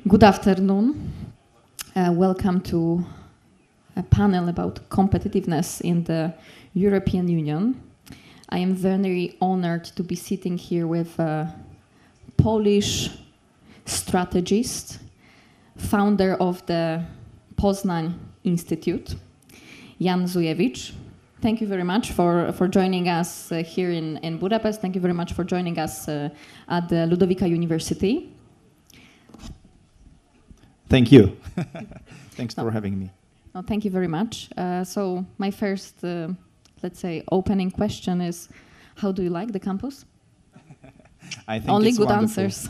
Good afternoon. Welcome to a panel about competitiveness in the European Union. I am very honored to be sitting here with a Polish strategist, founder of the Poznań Institute, Jan Zujewich. Thank you very much for joining us here in Budapest. Thank you very much for joining us at the Ludovika University. Thank you. Thanks for having me. No, thank you very much. So my first, let's say, opening question is, how do you like the campus? I think Only it's good wonderful. answers.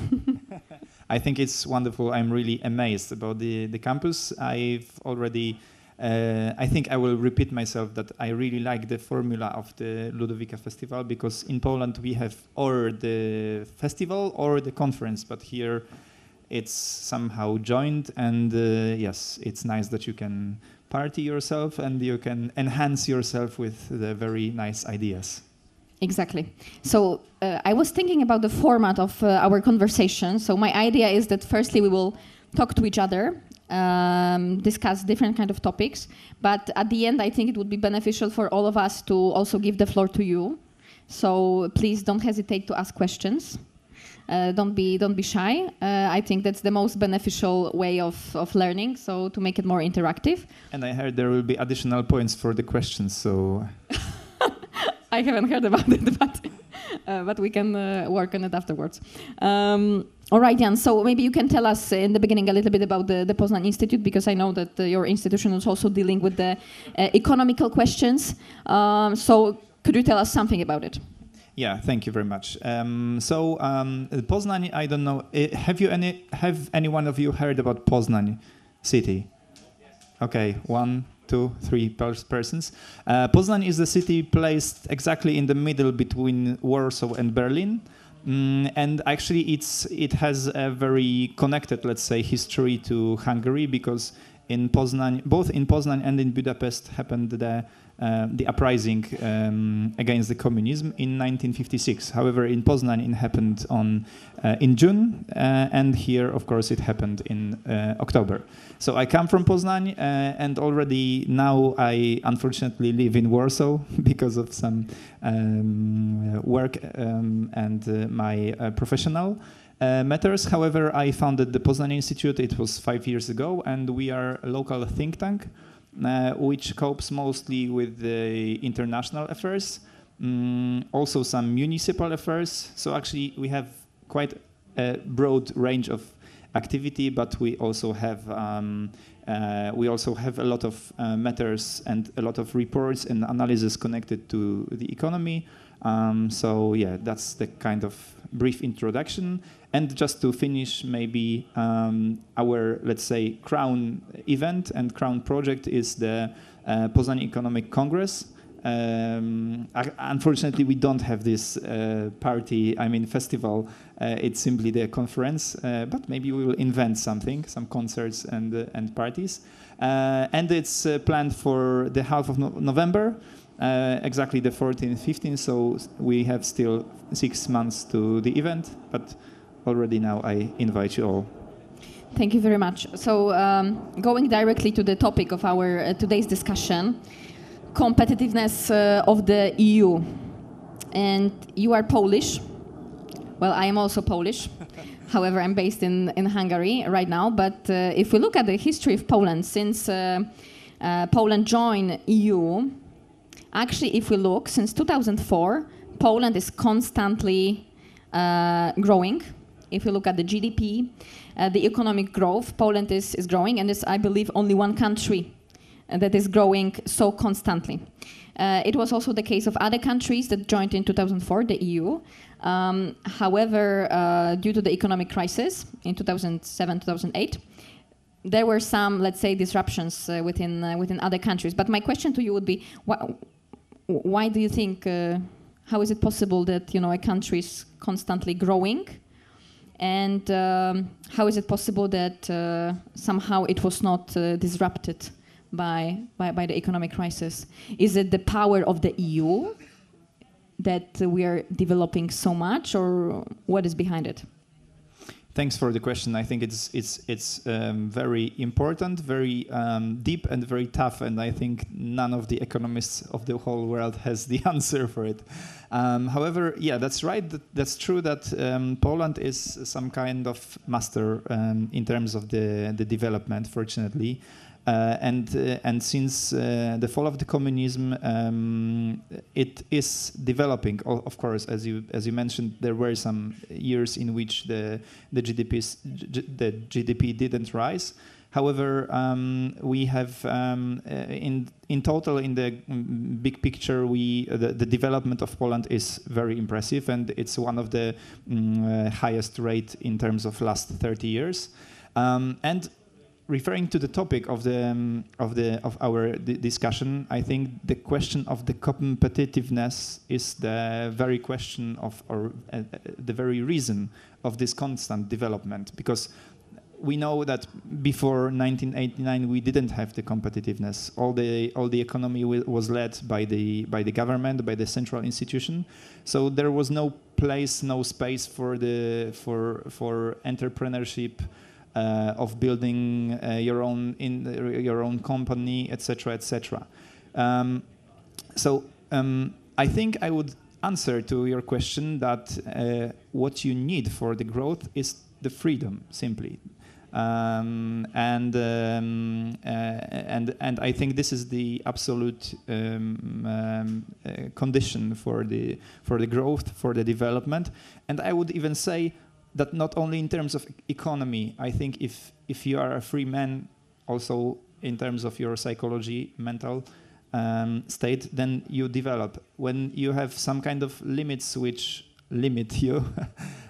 I think it's wonderful. I'm really amazed about the campus. I've already, I think I will repeat myself that I really like the formula of the Ludovika Festival, because in Poland we have or the festival or the conference, but here it's somehow joined, and yes, it's nice that you can party yourself and you can enhance yourself with the very nice ideas. Exactly. So I was thinking about the format of our conversation. So my idea is that firstly we will talk to each other, discuss different kind of topics, but at the end I think it would be beneficial for all of us to also give the floor to you. So please don't hesitate to ask questions. Don't be shy. I think that's the most beneficial way of learning, so to make it more interactive. And I heard there will be additional points for the questions, so... I haven't heard about it, but we can work on it afterwards. All right, Jan, so maybe you can tell us in the beginning a little bit about the Poznań Institute, because I know that your institution is also dealing with the economical questions. So could you tell us something about it? Yeah, thank you very much. Poznań, I don't know, have any one of you heard about Poznań city? Okay, 1, 2, 3 persons. Poznań is a city placed exactly in the middle between Warsaw and Berlin. And actually it has a very connected, let's say, history to Hungary, because in Poznań, both in Poznań and in Budapest, happened the uprising against the communism in 1956. However, in Poznań it happened in June, and here, of course, it happened in October. So I come from Poznań, and already now I unfortunately live in Warsaw because of some work and my professional matters. However, I founded the Poznań Institute. It was 5 years ago, and we are a local think tank which copes mostly with the international affairs, also some municipal affairs. So actually we have quite a broad range of activity, but we also have a lot of matters and a lot of reports and analysis connected to the economy. So yeah, that's the kind of brief introduction. And just to finish, maybe our, let's say, crown event and crown project is the Poznań Economic Congress. Unfortunately, we don't have this festival. It's simply the conference, but maybe we will invent something, some concerts and parties. And it's planned for the half of November, exactly the 14th, 15th. So we have still 6 months to the event, but already now I invite you all. Thank you very much. So going directly to the topic of our today's discussion, competitiveness of the EU. And you are Polish. Well, I am also Polish. However, I'm based in Hungary right now. But if we look at the history of Poland, since Poland joined EU, actually, if we look, since 2004, Poland is constantly growing. If you look at the GDP, the economic growth, Poland is growing, and is, I believe, only one country that is growing so constantly. It was also the case of other countries that joined in 2004, the EU. However, due to the economic crisis in 2007, 2008, there were some, let's say, disruptions within other countries. But my question to you would be, why do you think, how is it possible that, a country is constantly growing? And how is it possible that somehow it was not disrupted by the economic crisis? Is it the power of the EU that we are developing so much, or what is behind it? Thanks for the question. I think it's very important, very deep, and very tough. And I think none of the economists of the whole world has the answer for it. However, yeah, that's right. That's true that Poland is some kind of master in terms of the development, fortunately. And since the fall of the communism, it is developing. Of course, as you mentioned, there were some years in which the GDP didn't rise. However, we have in total, in the big picture, the development of Poland is very impressive, and it's one of the highest rate in terms of last 30 years. And referring to the topic of our discussion, I think the question of the competitiveness is the very question of, or the very reason of this constant development, because we know that before 1989 we didn't have the competitiveness. All the economy was led by the government, by the central institution. So there was no place, no space for entrepreneurship, of building your own company, etc., etc. I think I would answer to your question that what you need for the growth is the freedom, simply. And I think this is the absolute condition for the growth, for the development. And I would even say that not only in terms of economy. I think if you are a free man, also in terms of your psychology, mental state, then you develop. When you have some kind of limits which limit you,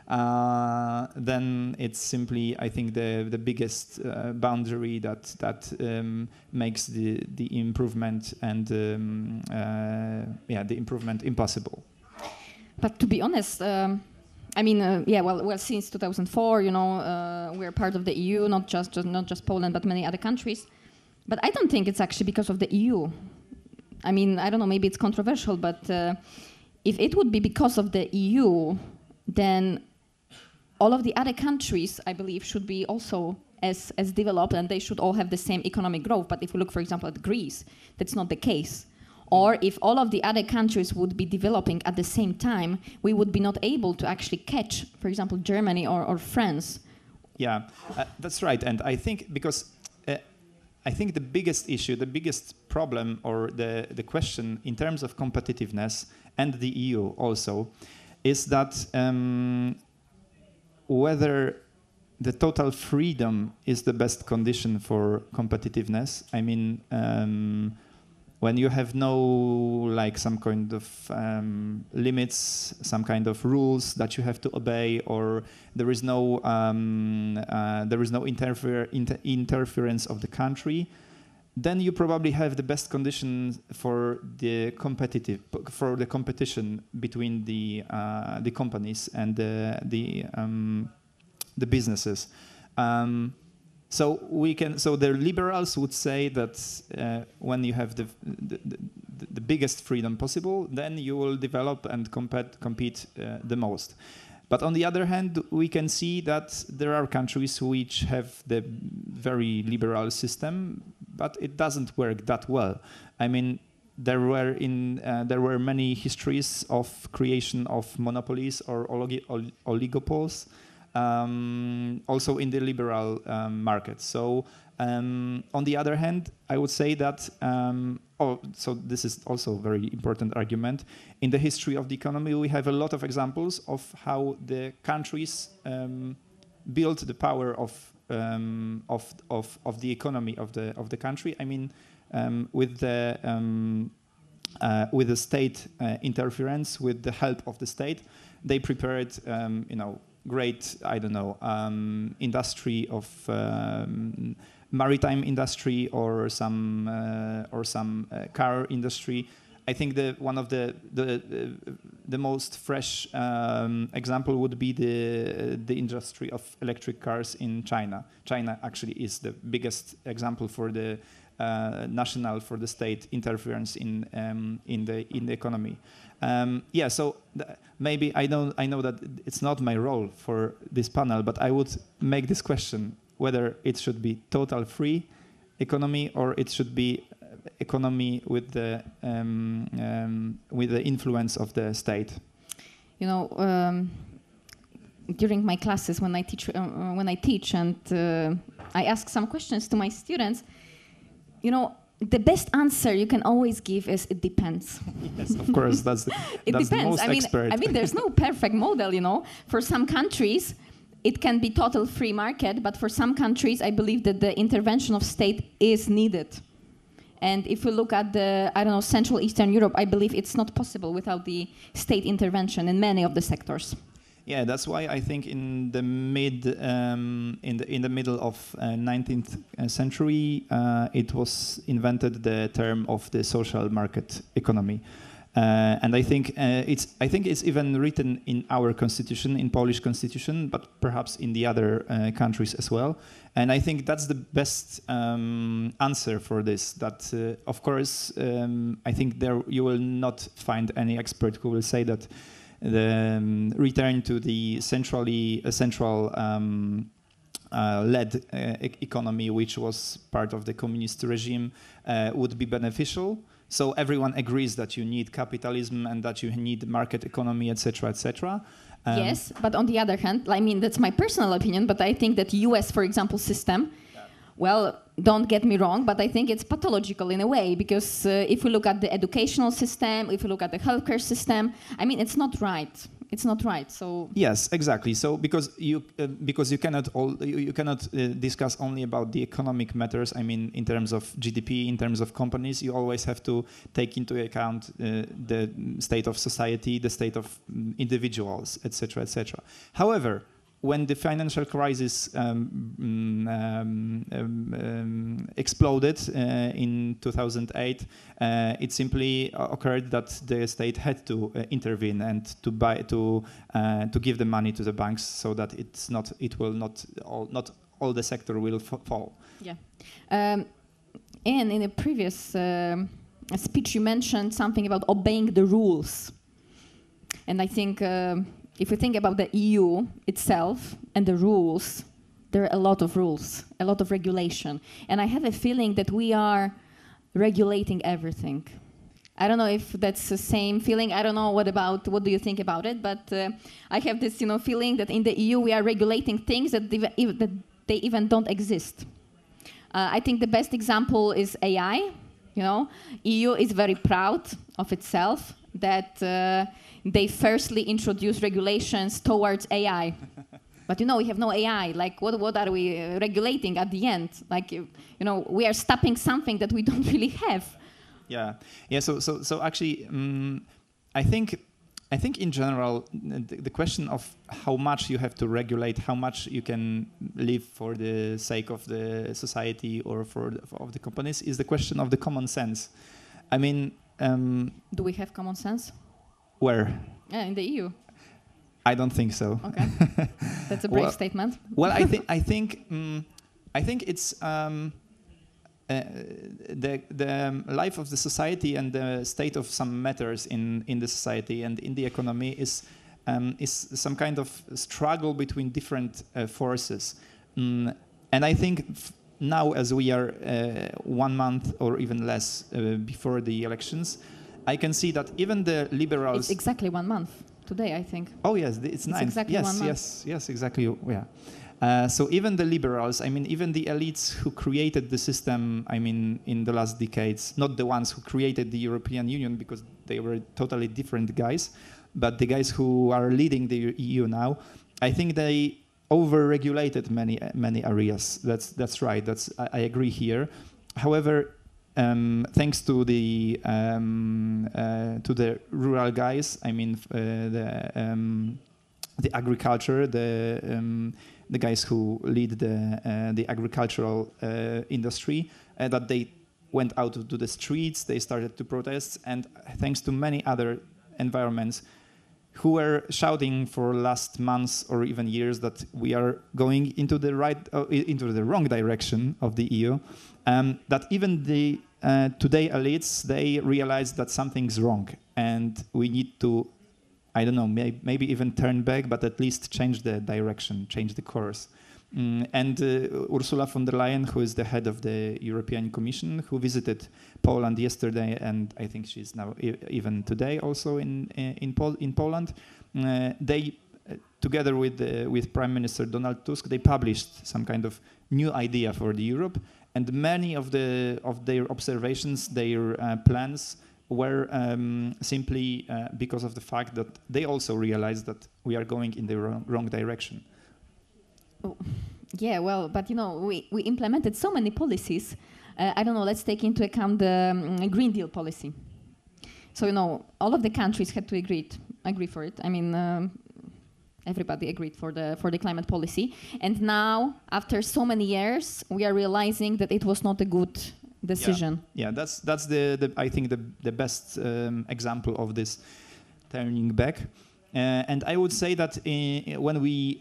then it's simply, I think, the biggest boundary that makes the improvement and the improvement impossible. But to be honest, I mean, well, since 2004, we're part of the EU, not just Poland, but many other countries. But I don't think it's actually because of the EU. I mean, I don't know, maybe it's controversial, but if it would be because of the EU, then all of the other countries, I believe, should be also as developed, and they should all have the same economic growth. But if we look, for example, at Greece, that's not the case. Or if all of the other countries would be developing at the same time, we would be not able to actually catch, for example, Germany or France. Yeah, that's right. And I think because I think the biggest issue, the biggest problem, or the question in terms of competitiveness and the EU also, is that whether the total freedom is the best condition for competitiveness. I mean, when you have some kind of limits, some kind of rules that you have to obey, or there is no interference of the country, then you probably have the best conditions for the competition between the companies and the businesses. So the liberals would say that when you have the biggest freedom possible, then you will develop and compete the most. But on the other hand, we can see that there are countries which have the very liberal system, but it doesn't work that well. I mean, there were many histories of creation of monopolies or oligopoles. Also in the liberal market. So on the other hand, I would say that, so this is also a very important argument. In the history of the economy, we have a lot of examples of how the countries built the power of the economy of the country. I mean, with the state interference, with the help of the state, they prepared, great, industry of maritime industry or some car industry. I think one of the most fresh example would be the industry of electric cars in China. China actually is the biggest example for the national for the state interference in the economy. Yeah, so maybe I know that it's not my role for this panel, but I would make this question whether it should be total free economy or it should be economy with the influence of the state. You know, during my classes when I teach and I ask some questions to my students, you know, the best answer you can always give is it depends. Yes, of course, that's the most expert. I mean, there's no perfect model, you know. For some countries, it can be total free market, but for some countries, I believe that the intervention of state is needed. And if we look at the, I don't know, Central Eastern Europe, I believe it's not possible without the state intervention in many of the sectors. Yeah, that's why I think in the middle of 19th century, it was invented the term of the social market economy. And I think it's even written in our constitution, in Polish constitution, but perhaps in the other countries as well. And I think that's the best answer for this. That of course, I think there you will not find any expert who will say that the return to the central led economy, which was part of the communist regime, would be beneficial. So everyone agrees that you need capitalism and that you need market economy, etc., etc. Yes, but on the other hand, I mean, that's my personal opinion, but I think that US, for example, system, well, don't get me wrong, but I think it's pathological in a way, because if we look at the educational system, if we look at the healthcare system, I mean, it's not right. It's not right. So yes, exactly. So because you cannot discuss only about the economic matters. I mean, in terms of GDP, in terms of companies, you always have to take into account the state of society, the state of individuals, etc., etc. However, when the financial crisis exploded in 2008, it simply occurred that the state had to intervene and to give the money to the banks so that not all the sector will fall. Yeah, and in a previous speech you mentioned something about obeying the rules, and I think. If we think about the EU itself and the rules, there are a lot of rules, a lot of regulation. And I have a feeling that we are regulating everything. I don't know if that's the same feeling. I don't know what do you think about it, but I have this feeling that in the EU we are regulating things that they even don't exist. I think the best example is AI. EU is very proud of itself that they firstly introduced regulations towards AI. But we have no AI. Like, what are we regulating at the end? Like, we are stopping something that we don't really have. Yeah. So actually, I think in general, the question of how much you have to regulate, how much you can live for the sake of the society or of the companies, is the question of the common sense. I mean, do we have common sense? Where? Yeah, in the EU. I don't think so. Okay, that's a brave statement. Well, I think it's the life of the society and the state of some matters in the society and in the economy is some kind of struggle between different forces, and I think now, as we are 1 month or even less before the elections, I can see that even the liberals. It's exactly 1 month today, I think. Oh yes, it's 9. Exactly 1 month. Yes, exactly. Yeah. So even the liberals, I mean, even the elites who created the system, I mean, in the last decades, not the ones who created the European Union because they were totally different guys, but the guys who are leading the EU now, I think they over-regulated many areas. That's right. I agree here. However, thanks to the rural guys, I mean the agriculture, the guys who lead the agricultural industry, that they went out to the streets, they started to protest, and thanks to many other environments, who were shouting for last months or even years that we are going into the wrong direction of the EU, that even the today elites, they realize that something's wrong and we need to, I don't know, maybe even turn back, but at least change the direction, change the course. And Ursula von der Leyen, who is the head of the European Commission, who visited Poland yesterday, and I think she's now even today also in Poland, they, together with Prime Minister Donald Tusk, they published some kind of new idea for the Europe, and many of their observations, their plans were simply because of the fact that they also realized that we are going in the wrong direction. Oh, yeah, well, but we implemented so many policies. I don't know, let's take into account the Green Deal policy. So, all of the countries had to agree for it. I mean, everybody agreed for the climate policy. And now, after so many years, we are realizing that it was not a good decision. Yeah, that's the I think the best example of this turning back. And I would say that when we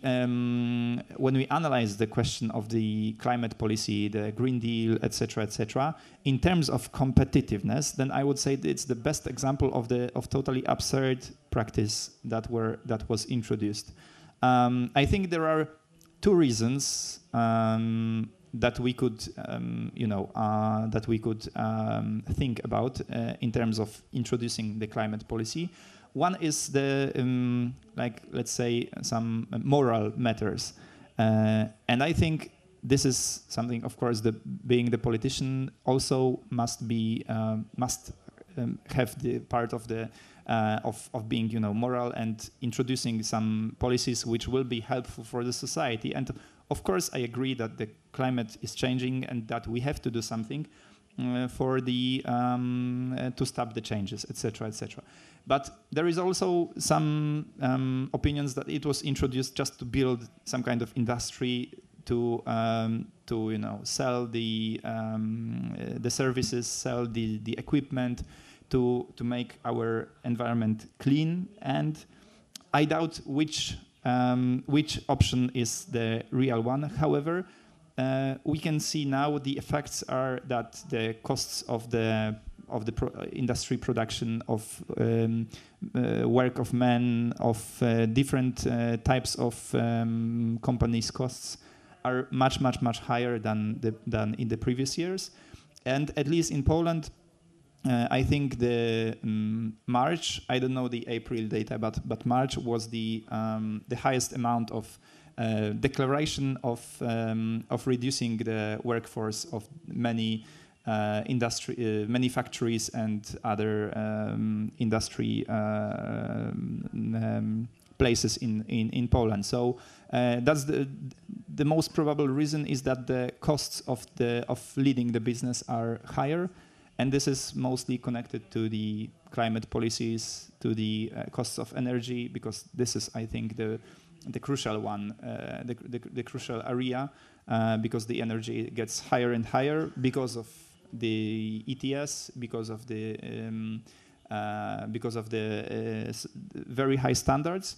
analyze the question of the climate policy, the Green Deal, etc., in terms of competitiveness, then I would say that it's the best example of totally absurd practice that was introduced. I think there are two reasons that we could think about in terms of introducing the climate policy. One is the, let's say, some moral matters. And I think this is something, of course, being the politician also must have the part of being, moral and introducing some policies which will be helpful for the society. And of course, I agree that the climate is changing and that we have to do something for to stop the changes, etc., etc. But there is also some opinions that it was introduced just to build some kind of industry to sell the services, sell the equipment, to make our environment clean. And I doubt which option is the real one. However, we can see now the effects are that the costs of the industry production, of work of men, of different types of companies' costs are much higher than in the previous years. And at least in Poland, I think the March, I don't know the April data, but March was the highest amount of declaration of reducing the workforce of many many factories and other industry places in Poland. So that's the most probable reason is that the costs of leading the business are higher, and this is mostly connected to the climate policies, to the costs of energy, because this is, I think, the crucial one, the crucial area, because the energy gets higher and higher because of the ETS, because of the very high standards.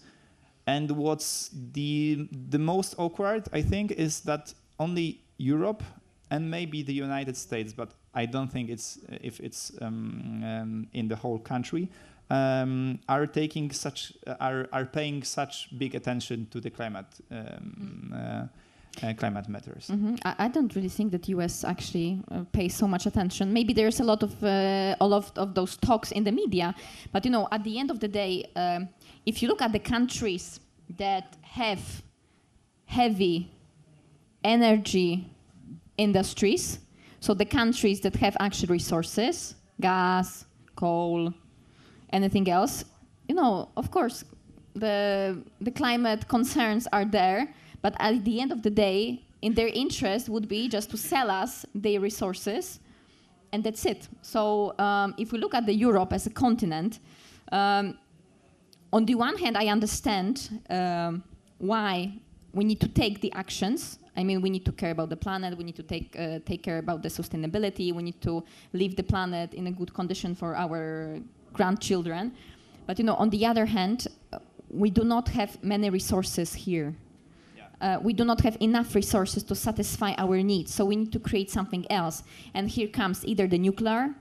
And what's the most awkward, I think, is that only Europe and maybe the United States, but I don't think it's in the whole country, are paying such big attention to the climate matters. Mm-hmm. I don't really think that US actually pays so much attention. Maybe there's a lot of all of those talks in the media, but at the end of the day, if you look at the countries that have heavy energy industries, so the countries that have actual resources, gas, coal, anything else, of course, the climate concerns are there, but at the end of the day, in their interest would be just to sell us their resources, and that's it. So if we look at the Europe as a continent, on the one hand, I understand why we need to take the actions. I mean, we need to care about the planet. We need to take care about the sustainability. We need to leave the planet in a good condition for our grandchildren. But on the other hand, we do not have many resources here. We do not have enough resources to satisfy our needs, so we need to create something else. And here comes either the nuclear.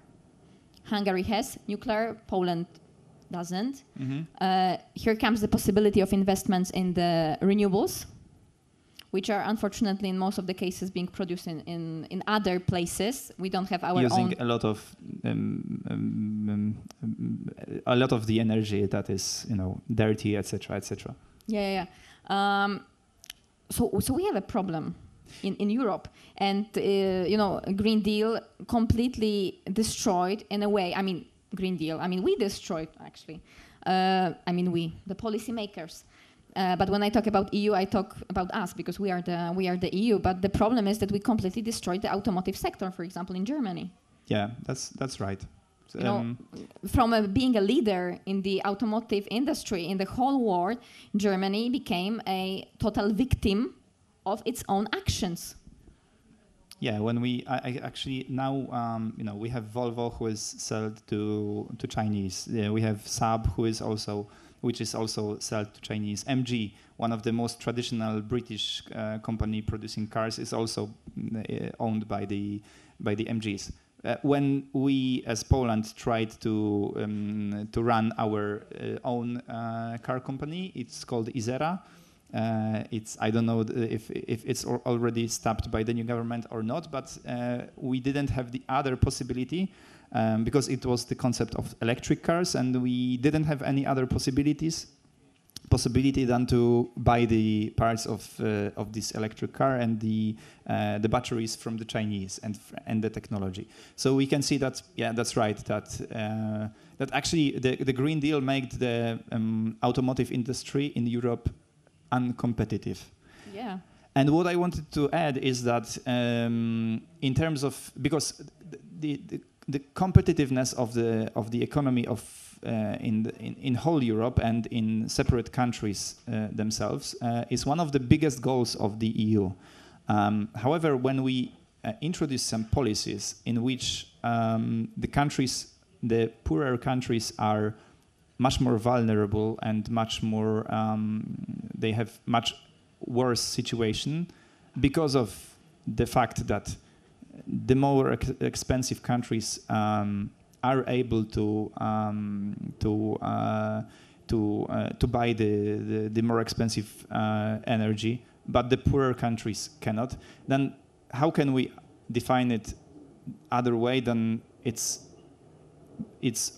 Hungary has nuclear, Poland doesn't. Here comes the possibility of investments in the renewables, which are unfortunately in most of the cases being produced in other places. We don't have our using own... a lot of the energy that is, dirty, etc., etc. Yeah. So we have a problem in Europe, and Green Deal completely destroyed in a way. I mean, Green Deal. I mean, we destroyed actually. The policymakers. But when I talk about EU, I talk about us because we are the EU. But the problem is that we completely destroyed the automotive sector, for example, in Germany. Yeah, that's right. From being a leader in the automotive industry in the whole world, Germany became a total victim of its own actions. Yeah, when I actually now we have Volvo who is sold to Chinese. We have Saab which is also sold to Chinese. MG, one of the most traditional British company producing cars, is also owned by the MGs. When we, as Poland, tried to run our own car company, it's called Izera. I don't know if it's already stopped by the new government or not, but we didn't have the other possibility because it was the concept of electric cars, and we didn't have any other possibility than to buy the parts of this electric car and the batteries from the Chinese and the technology. So we can see that, that's right, that actually the Green Deal made the automotive industry in Europe uncompetitive. Yeah. And what I wanted to add is that in terms of, because the competitiveness of the economy in whole Europe and in separate countries themselves is one of the biggest goals of the EU. However, when we introduce some policies in which the poorer countries are much more vulnerable and much more, they have much worse situation because of the fact that the more expensive countries are able to buy the more expensive energy, but the poorer countries cannot. Then how can we define it other way than it's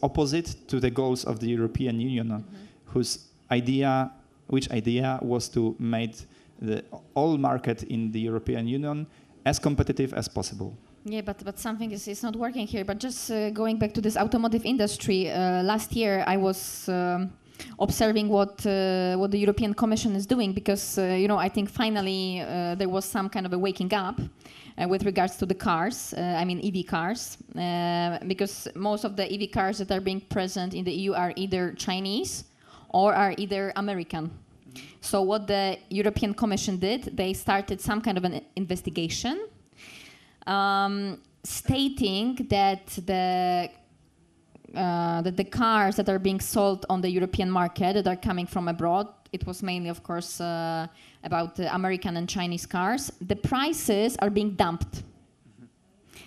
opposite to the goals of the European Union, which idea was to make the all market in the European Union as competitive as possible. Yeah, but something is not working here. But just going back to this automotive industry, last year I was observing what the European Commission is doing, because I think finally there was some kind of a waking up with regards to the cars. EV cars, because most of the EV cars that are being present in the EU are either Chinese or are either American. So what the European Commission did, they started some kind of an investigation, stating that the cars that are being sold on the European market that are coming from abroad, it was mainly, of course, about the American and Chinese cars, the prices are being dumped.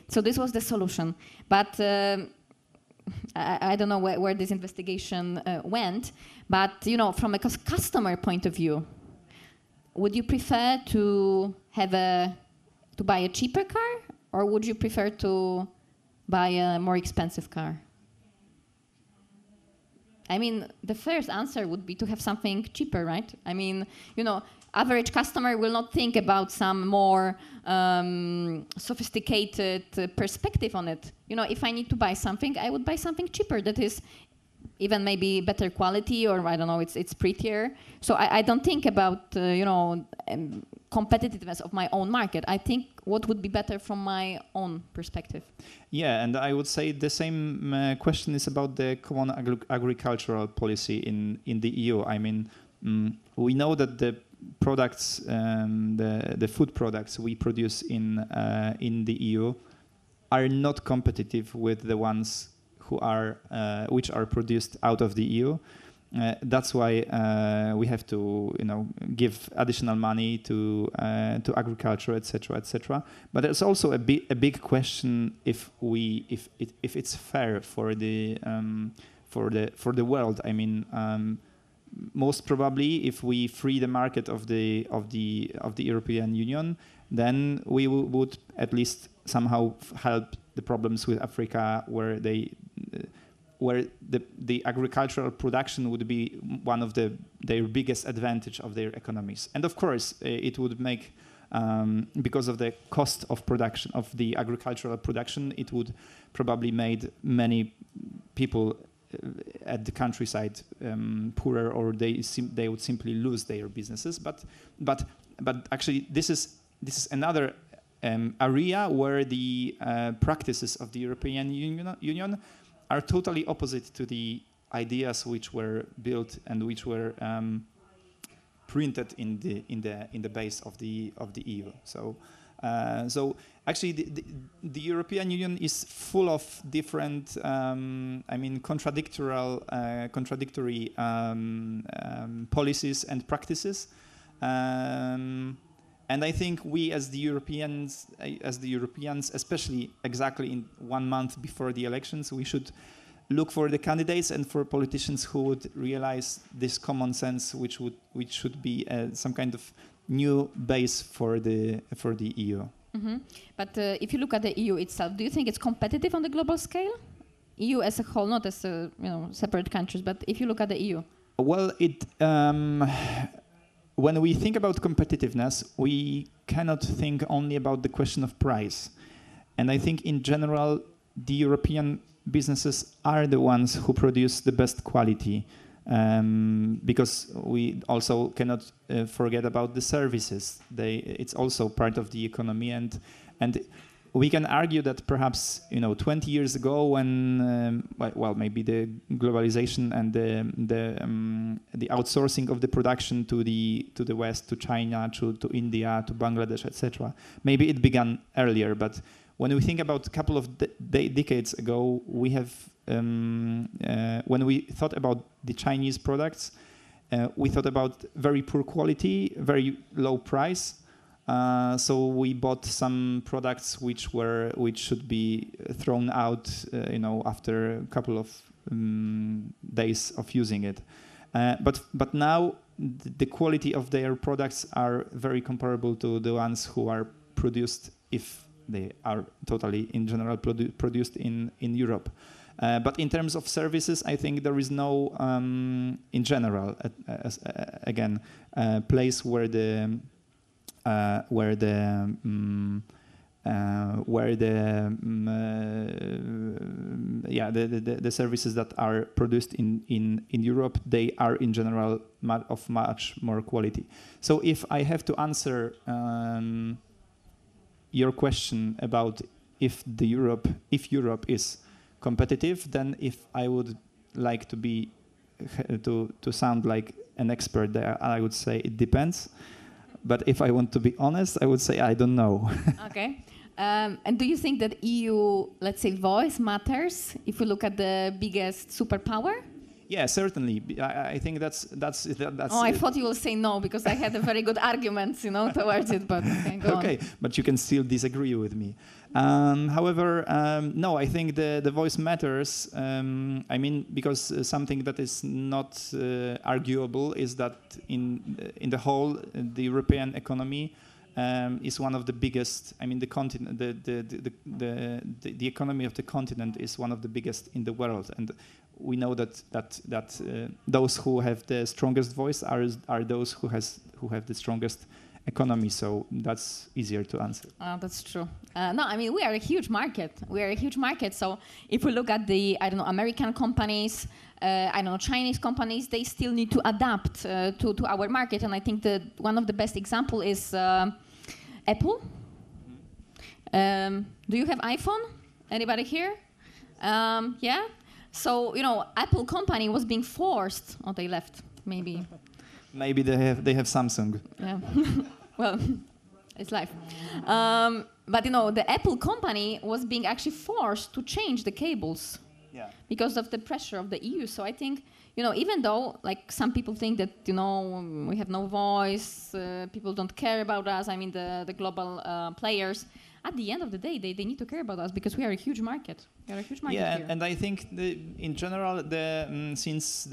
So this was the solution. But I don't know where this investigation went, but from a customer point of view, would you prefer to buy a cheaper car, or would you prefer to buy a more expensive car? The first answer would be to have something cheaper, right? Average customer will not think about some more sophisticated perspective on it. If I need to buy something, I would buy something cheaper that is even maybe better quality, or I don't know, it's prettier. So I don't think about competitiveness of my own market. I think what would be better from my own perspective. Yeah, and I would say the same question is about the common agricultural policy in the EU. We know that the products, the food products we produce in the EU are not competitive with the ones which are produced out of the EU. That's why we have to, give additional money to agriculture, etc., etc. But there's also a big question if it's fair for the world. I mean, most probably, if we free the market of the European Union, then we would at least somehow help the problems with Africa, where the agricultural production would be one of their biggest advantage of their economies. And of course, it would make, because of the cost of production of the agricultural production, it would probably made many people at the countryside poorer, or they would simply lose their businesses. But actually, this is another area where the practices of the European Union are totally opposite to the ideas which were built and which were printed in the base of the EU. So actually, the European Union is full of different, contradictory policies and practices. And I think we, as the Europeans, especially exactly in 1 month before the elections, we should look for the candidates and for politicians who would realize this common sense, which should be some kind of new base for the EU. Mm-hmm. But if you look at the EU itself, do you think it's competitive on the global scale? EU as a whole, not as separate countries, but if you look at the EU. Well, when we think about competitiveness, we cannot think only about the question of price. And I think in general, the European businesses are the ones who produce the best quality, because we also cannot forget about the services. It's also part of the economy, and we can argue that perhaps 20 years ago, when maybe the globalization and the outsourcing of the production to the West, to China, to India, to Bangladesh, etc. Maybe it began earlier, but when we think about a couple of decades ago, we have when we thought about the Chinese products, we thought about very poor quality, very low price. So we bought some products which should be thrown out, after a couple of days of using it. But now the quality of their products are very comparable to the ones who are produced, if they are totally in general produced in Europe. But in terms of services, I think there is no, in general, place where the services that are produced in Europe, they are in general of much more quality. So if I have to answer your question about if Europe is competitive, then if I would like to be to sound like an expert there, I would say it depends. But if I want to be honest, I would say I don't know. Okay. And do you think that EU, let's say, voice matters if we look at the biggest superpower? Yeah, certainly. I think that's. Oh, I thought you will say no, because I had a very good argument, towards it. But go okay, on. But you can still disagree with me. However, no, I think the voice matters. Because something that is not arguable is that in the whole, the European economy is one of the biggest. The continent, the economy of the continent is one of the biggest in the world, and we know that those who have the strongest voice are those who have the strongest economy. So that's easier to answer. That's true. We are a huge market. So if we look at the American companies, Chinese companies, they still need to adapt to our market. And I think that one of the best example is Apple. Do you have iPhone? Anybody here? Yeah. So Apple company was being forced. Oh, they left. Maybe. Maybe they have Samsung. Yeah. Well, it's life. But the Apple company was being actually forced to change the cables. Yeah. Because of the pressure of the EU. So I think even though like some people think that we have no voice, people don't care about us. I mean, the global players. At the end of the day, they need to care about us because we are a huge market. We are a huge market here. And I think in general, since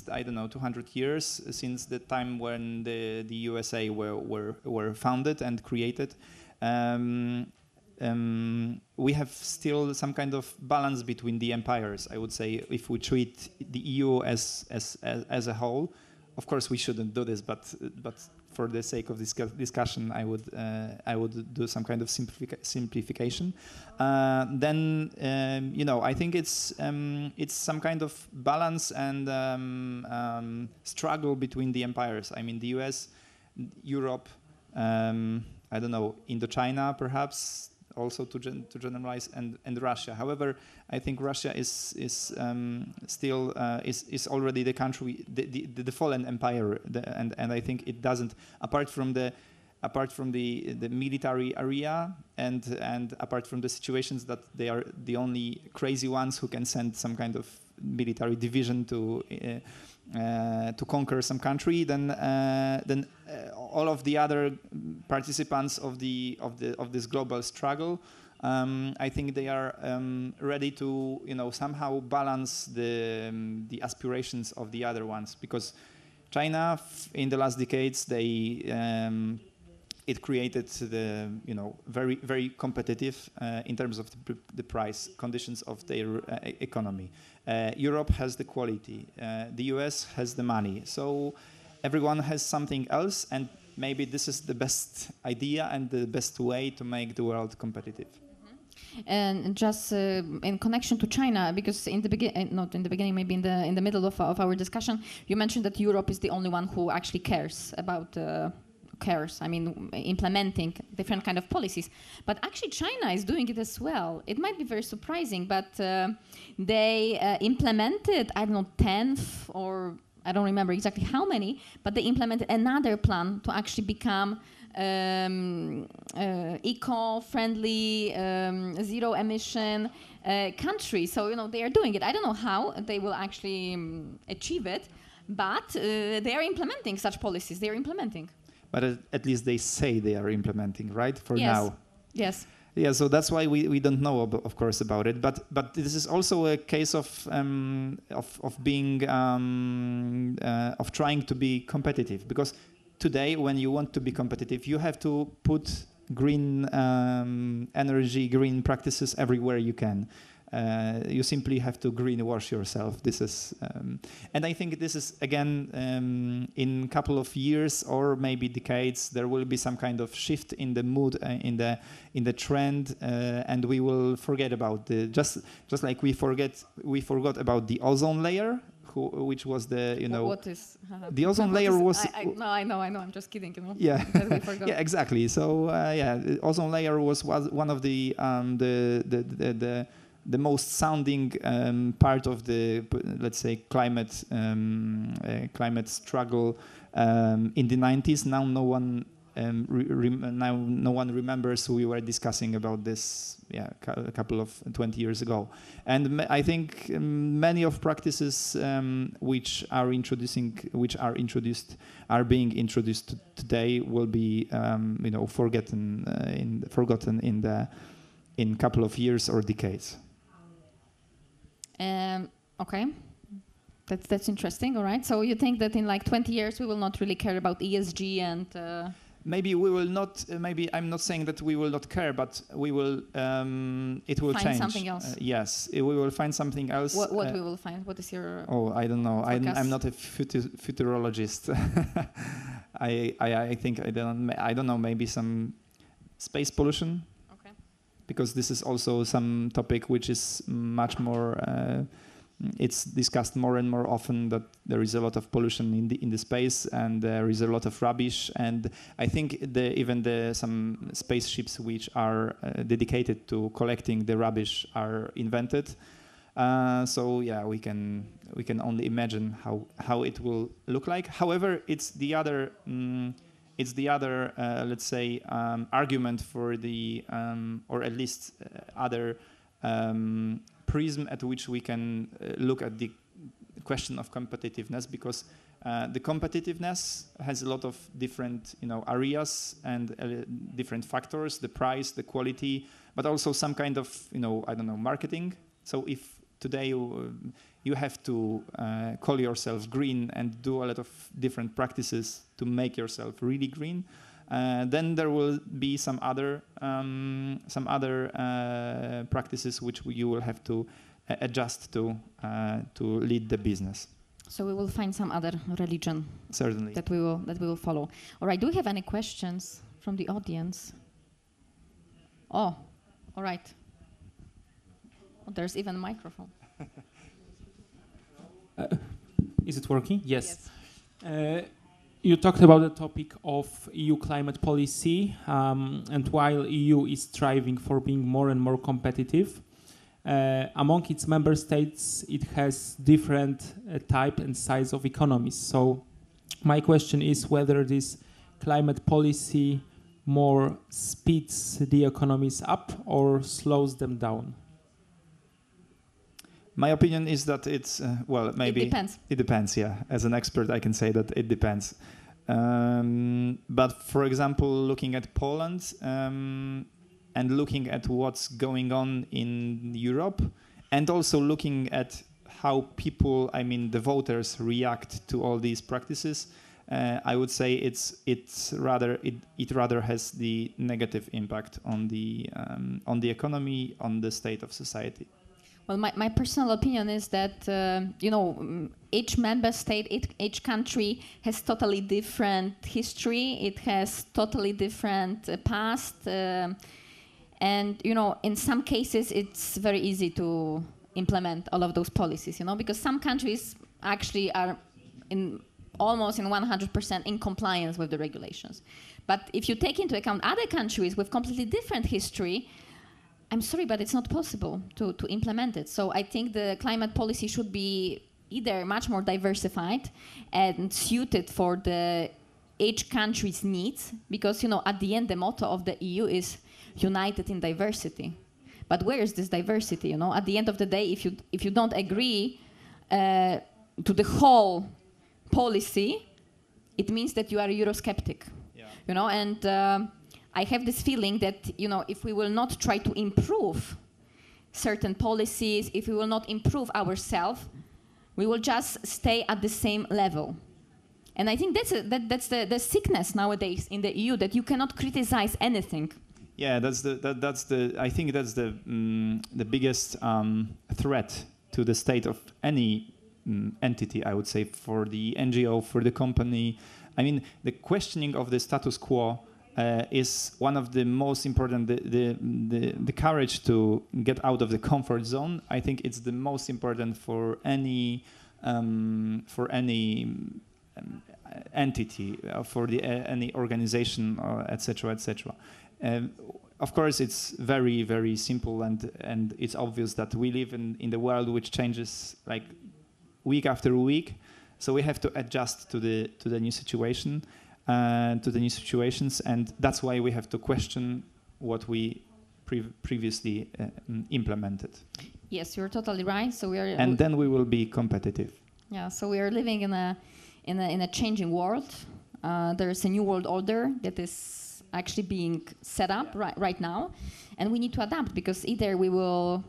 I don't know 200 years, since the time when the USA were founded and created. We have still some kind of balance between the empires. I would say if we treat the EU as a whole, of course we shouldn't do this, but for the sake of this discussion, I would do some kind of simplification. Then I think it's some kind of balance and struggle between the empires. I mean, the US, Europe, I don't know, Indochina perhaps. Also to generalize, and Russia. However, I think Russia is still already the country, the fallen empire, and I think it doesn't, apart from the military area and apart from the situations that they are the only crazy ones who can send some kind of military division to conquer some country, then all of the other participants of this global struggle, I think they are ready to somehow balance the aspirations of the other ones, because China in the last decades it created the very very competitive in terms of the price conditions of their economy. Europe has the quality. The US has the money. So everyone has something else, and maybe this is the best idea and the best way to make the world competitive. And just in connection to China, because in the beginning, not in the beginning, maybe in the middle of our discussion, you mentioned that Europe is the only one who actually cares about. I mean, implementing different kind of policies. But actually China is doing it as well. It might be very surprising, but they implemented, I don't know, 10 or I don't remember exactly how many, but they implemented another plan to actually become eco-friendly, zero-emission country. So, they are doing it. I don't know how they will actually achieve it, but they are implementing such policies. They are implementing. But at least they say they are implementing, right? For now. Yes. Yeah, so that's why we don't know, of course, about it. But this is also a case of being of trying to be competitive. Because today, when you want to be competitive, you have to put green energy, green practices everywhere you can. You simply have to greenwash yourself. This is, and I think this is again in a couple of years or maybe decades, there will be some kind of shift in the mood, in the trend, and we will forget about just like we forgot about the ozone layer, which was the what is the ozone layer was. No, I know. I'm just kidding. Yeah, we forgot. Yeah, exactly. So the ozone layer was one of the most sounding part of the, let's say, climate struggle in the 90s. Now no one remembers who we were discussing about this a couple of 20 years ago. And I think many of practices which are being introduced today will be forgotten in couple of years or decades. Okay, that's interesting. All right. So you think that in like 20 years we will not really care about ESG and maybe we will not. Maybe I'm not saying that we will not care, but we will. It will find change. Something else. Yes, we will find something else. What we will find? What is your? Oh, I don't know. I'm not a futurologist. I think I don't know. Maybe some space pollution. Because this is also some topic which is much more, it's discussed more and more often, that there is a lot of pollution in the space and there is a lot of rubbish, and I think some spaceships which are dedicated to collecting the rubbish are invented. So yeah, we can only imagine how it will look like. However, it's the other. Let's say, argument for the, or at least other prism at which we can look at the question of competitiveness, because the competitiveness has a lot of different, areas and different factors: the price, the quality, but also some kind of, marketing. So if today you have to call yourself green and do a lot of different practices to make yourself really green, then there will be some other practices which you will have to adjust to lead the business. So we will find some other religion. Certainly. That we will follow. All right. Do we have any questions from the audience? Oh, all right. Oh, there's even a microphone. Is it working? Yes. You talked about the topic of EU climate policy, and while EU is striving for being more and more competitive, among its member states, it has different type and size of economies. So my question is whether this climate policy more speeds the economies up or slows them down. My opinion is that it's, maybe... It depends. It depends, yeah. As an expert, I can say that it depends. But for example, looking at Poland and looking at what's going on in Europe, and also looking at how people, the voters, react to all these practices, I would say it rather has the negative impact on the economy, on the state of society. Well, my personal opinion is that, each member state, each country has totally different history. It has totally different past. And, in some cases, it's very easy to implement all of those policies, because some countries actually are almost in 100% in compliance with the regulations. But if you take into account other countries with completely different history, I'm sorry, but it's not possible to implement it. So I think the climate policy should be either much more diversified and suited for each country's needs, because, at the end, the motto of the EU is united in diversity. But where is this diversity? At the end of the day, if you don't agree to the whole policy, it means that you are a Eurosceptic. Yeah. And I have this feeling that, if we will not try to improve certain policies, if we will not improve ourselves, we will just stay at the same level. And I think that's the sickness nowadays in the EU, that you cannot criticize anything. Yeah, I think that's the biggest threat to the state of any entity, I would say, for the NGO, for the company. The questioning of the status quo is one of the most important. The courage to get out of the comfort zone, I think it's the most important for any entity, for any organization, etc., etc. Of course, it's very, very simple, and it's obvious that we live in the world which changes like week after week. So we have to adjust to the new situation. To the new situations, and that's why we have to question what we previously implemented. Yes, you're totally right. So and then we will be competitive. Yeah. So we are living in a changing world. There is a new world order that is actually being set up right now, and we need to adapt, because either we will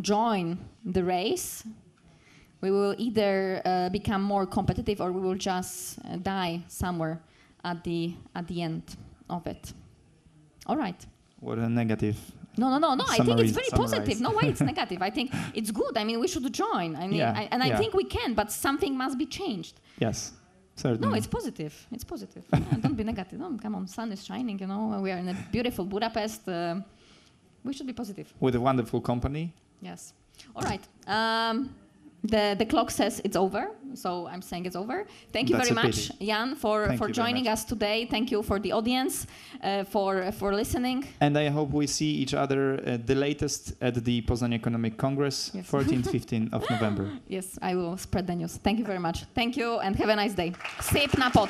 join the race. We will either become more competitive, or we will just die somewhere at the end of it. All right. What a negative. No. I think it's very positive. No way it's negative. I think it's good. We should join. I think we can, but something must be changed. Yes, certainly. No, it's positive. It's positive. Yeah, don't be negative. No, come on, sun is shining. We are in a beautiful Budapest. We should be positive. With a wonderful company. Yes. All right. The clock says it's over, so I'm saying it's over. Thank you very much, Jan, for joining us today. Thank you for the audience, for listening. And I hope we see each other the latest at the Poznań Economic Congress, yes. 14th, 15th of November. Yes, I will spread the news. Thank you very much. Thank you, and have a nice day. Szép napot!